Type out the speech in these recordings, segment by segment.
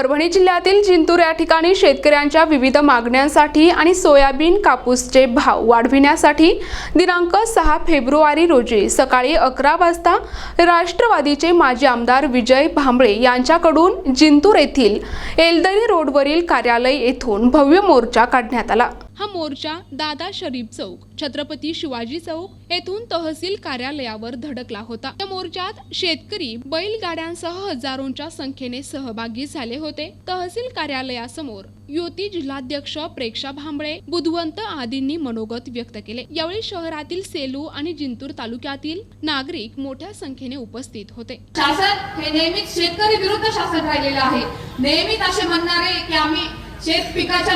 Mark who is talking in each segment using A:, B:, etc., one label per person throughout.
A: परभणी जिल्ह्यातील जिंतूर या ठिकाणी शेतकऱ्यांच्या विविध मागण्यांसाठी आणि सोयाबीन कापूसचे भाव वाढविण्यासाठी दिनांक 6 फेब्रुवारी रोजी सकाळी 11 वाजता राष्ट्रवादीचे माजी आमदार विजय भांबळे यांच्याकडून जिंतूर येथील एलदरी रोडवरील कार्यालय येथून भव्य मोर्चा काढण्यात आला। हा मोर्चा दादा शरीफ चौक, छत्रपती शिवाजी चौक येथून तहसील कार्यालयावर धडकला होता। या मोर्चात शेतकरी बैलगाड्यांसह हजारोंच्या संख्येने सहभागी झाले होते। तहसील कार्यालयासमोर युती जिल्हाध्यक्ष प्रेक्षा भांबळे, बुधवंत आदींनी मनोगत व्यक्त केले। यावेळी शहरातील सेलू आणि जिंतूर तालुक्यातील नागरिक मोठ्या संख्येने उपस्थित होते।
B: शासन हे नेहमीच शेतकरी विरुद्ध शासन राहिलेलं आहे। नेहमीच असे म्हणणारे की आम्ही शेत पिकाच्या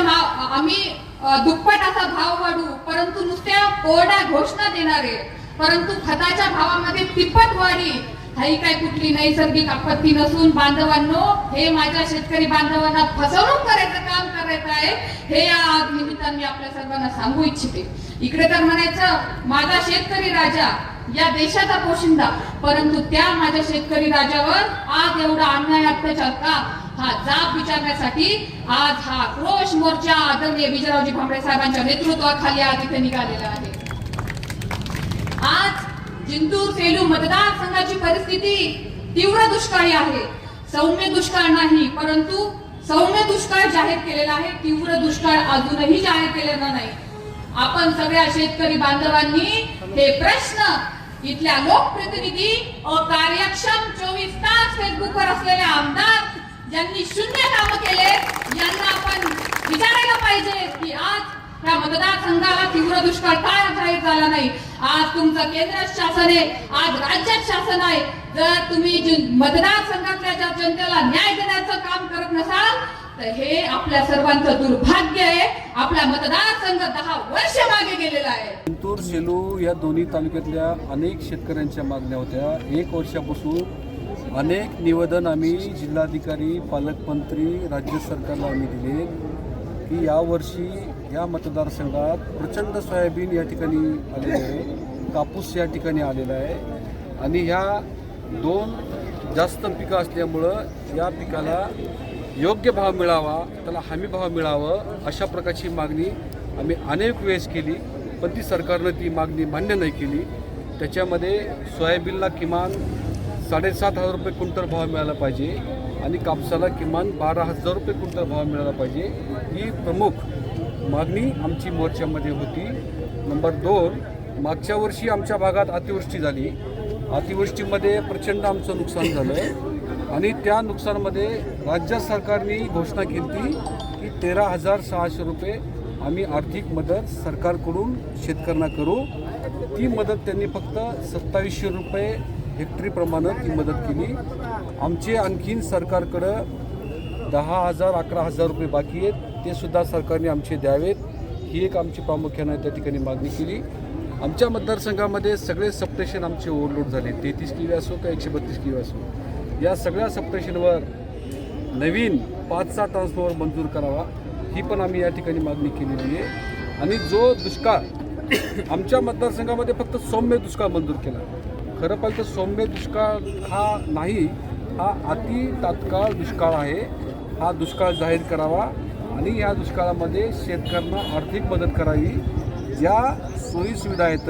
B: आम्ही दुप्पट असा भाव वाढू, परंतु नुसत्या कोरड्या घोषणा देणारे, परंतु खताच्या भावामध्ये तिप्पट वाढी ही काही कुठली नैसर्गिक आपत्ती नसून बांधवांनो, हे माझ्या शेतकरी बांधवांना फसवणूक करायचं काम करायचं आहे, हे या निमित्ताने मी आपल्या सर्वांना सांगू इच्छिते। इकडे तर म्हणायचं माझा शेतकरी राजा या देशाचा पोशिंदा, परंतु त्या माझ्या शेतकरी राजावर आज एवढा अन्याय अत्याचार का, हा जाब विचारण्यासाठी आज हा क्रोश मोर्चा आदरणीय विजयरावजी भांबळे साहेबांच्या नेतृत्वाखाली आज इथे निघालेला आहे। आज जिंतूर सेलू मतदारसंघाची परिस्थिती तीव्र दुष्काळी आहे। सौम्य दुष्काळ नाही, परंतु सौम्य दुष्काळ जाहीर केलेला आहे, तीव्र दुष्काळ अजूनही जाहीर केलेला नाही। आपण सगळ्या शेतकरी बांधवांनी हे प्रश्न इथल्या लोकप्रतिनिधी कार्यक्षम 24 तास फेसबुकवर असलेले आमदार ज्यांनी शून्य काम केले यांना आपण विचारायला पाहिजे की आज या मतदारसंघाला तीव्र दुष्काळ का जाहीर झाला नाही। आज तुमचं केंद्र शासन आहे, आज राज्यात शासन आहे। जर तुम्ही मतदारसंघातल्या जनतेला न्याय देण्याचं काम करत नसाल तर हे आपल्या सर्वांचं दुर्भाग्य आहे। आपला मतदारसंघ 10 वर्ष मागे गेलेला आहे।
C: जिंतूर सेलू या दोन्ही तालुक्यातल्या अनेक शेतकऱ्यांच्या मागण्या होत्या। 1 वर्षापासून अनेक निवेदन आम्ही जिल्हाधिकारी, पालकमंत्री, राज्य सरकारला आम्ही दिले की यावर्षी या मतदारसंघात प्रचंड सोयाबीन या ठिकाणी आलेले आहे, कापूस या ठिकाणी आलेला आहे आणि ह्या 2 जास्त पिकं असल्यामुळं या पिकाला योग्य भाव मिळावा, त्याला हमी भाव मिळावं अशा प्रकारची मागणी आम्ही अनेक वेळेस केली, पण ती सरकारनं ती मागणी मान्य नाही केली। त्याच्यामध्ये सोयाबीनला किमान 7,500 रुपये क्विंटल भाव मिळाला पाहिजे आणि कापसाला किमान 12,000 रुपये क्विंटल भाव मिळाला पाहिजे, ही प्रमुख मागणी आमची मोर्चामध्ये होती। नंबर 2, मागच्या वर्षी आमच्या भागात अतिवृष्टी झाली, अतिवृष्टीमध्ये प्रचंड आमचं नुकसान झालं आणि त्या नुकसानामध्ये राज्य सरकारने घोषणा केली की 13,600 रुपये आम्ही आर्थिक मदत सरकारकडून शेतकऱ्यांना करू। ती मदत त्यांनी फक्त 2700 रुपये हेक्टरीप्रमाणे ती मदत केली। आमचे आणखीन सरकारकडं 10,000 11,000 रुपये बाकी आहेत, ते सुद्धा सरकारने आमचे द्यावेत, ही एक आमची प्रामुख्याने त्या ठिकाणी मागणी केली। आमच्या मतदारसंघामध्ये सगळे सबस्टेशन आमचे ओव्हरलोड झाले, 33 केव्ही असो का 132 केव्ही असो, या सगळ्या सबस्टेशनवर नवीन 5चा ट्रान्सफॉर्मर मंजूर करावा, ही पण आम्ही या ठिकाणी मागणी केलेली आहे। आणि जो दुष्काळ आमच्या मतदारसंघामध्ये फक्त सौम्य दुष्काळ मंजूर केला, खरं पाहिलं तर सौम्य दुष्काळ हा नाही, हा अति तात्काळ दुष्काळ आहे। हा दुष्काळ जाहीर करावा आणि या दुष्काळामध्ये शेतकऱ्यांना आर्थिक मदत करावी। ज्या सोयी सुविधा आहेत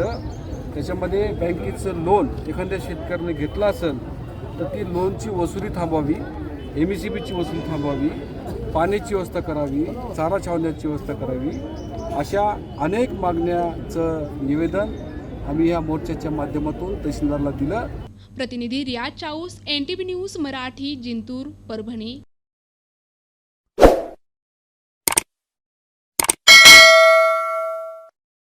C: त्याच्यामध्ये बँकेचं लोन एखाद्या शेतकऱ्याने घेतलं असेल तर ती लोनची वसुली थांबवावी, MSEBची वसुली थांबवावी, पाण्याची व्यवस्था करावी, चारा छावण्याची व्यवस्था करावी, अशा अनेक मागण्याचं निवेदन आम्ही या मोर्चाच्या माध्यमातून तहसीलदारला दिलं।
A: प्रतिनिधी रियाज चाऊस, NTV न्यूज मराठी, जिंतूर, परभणी।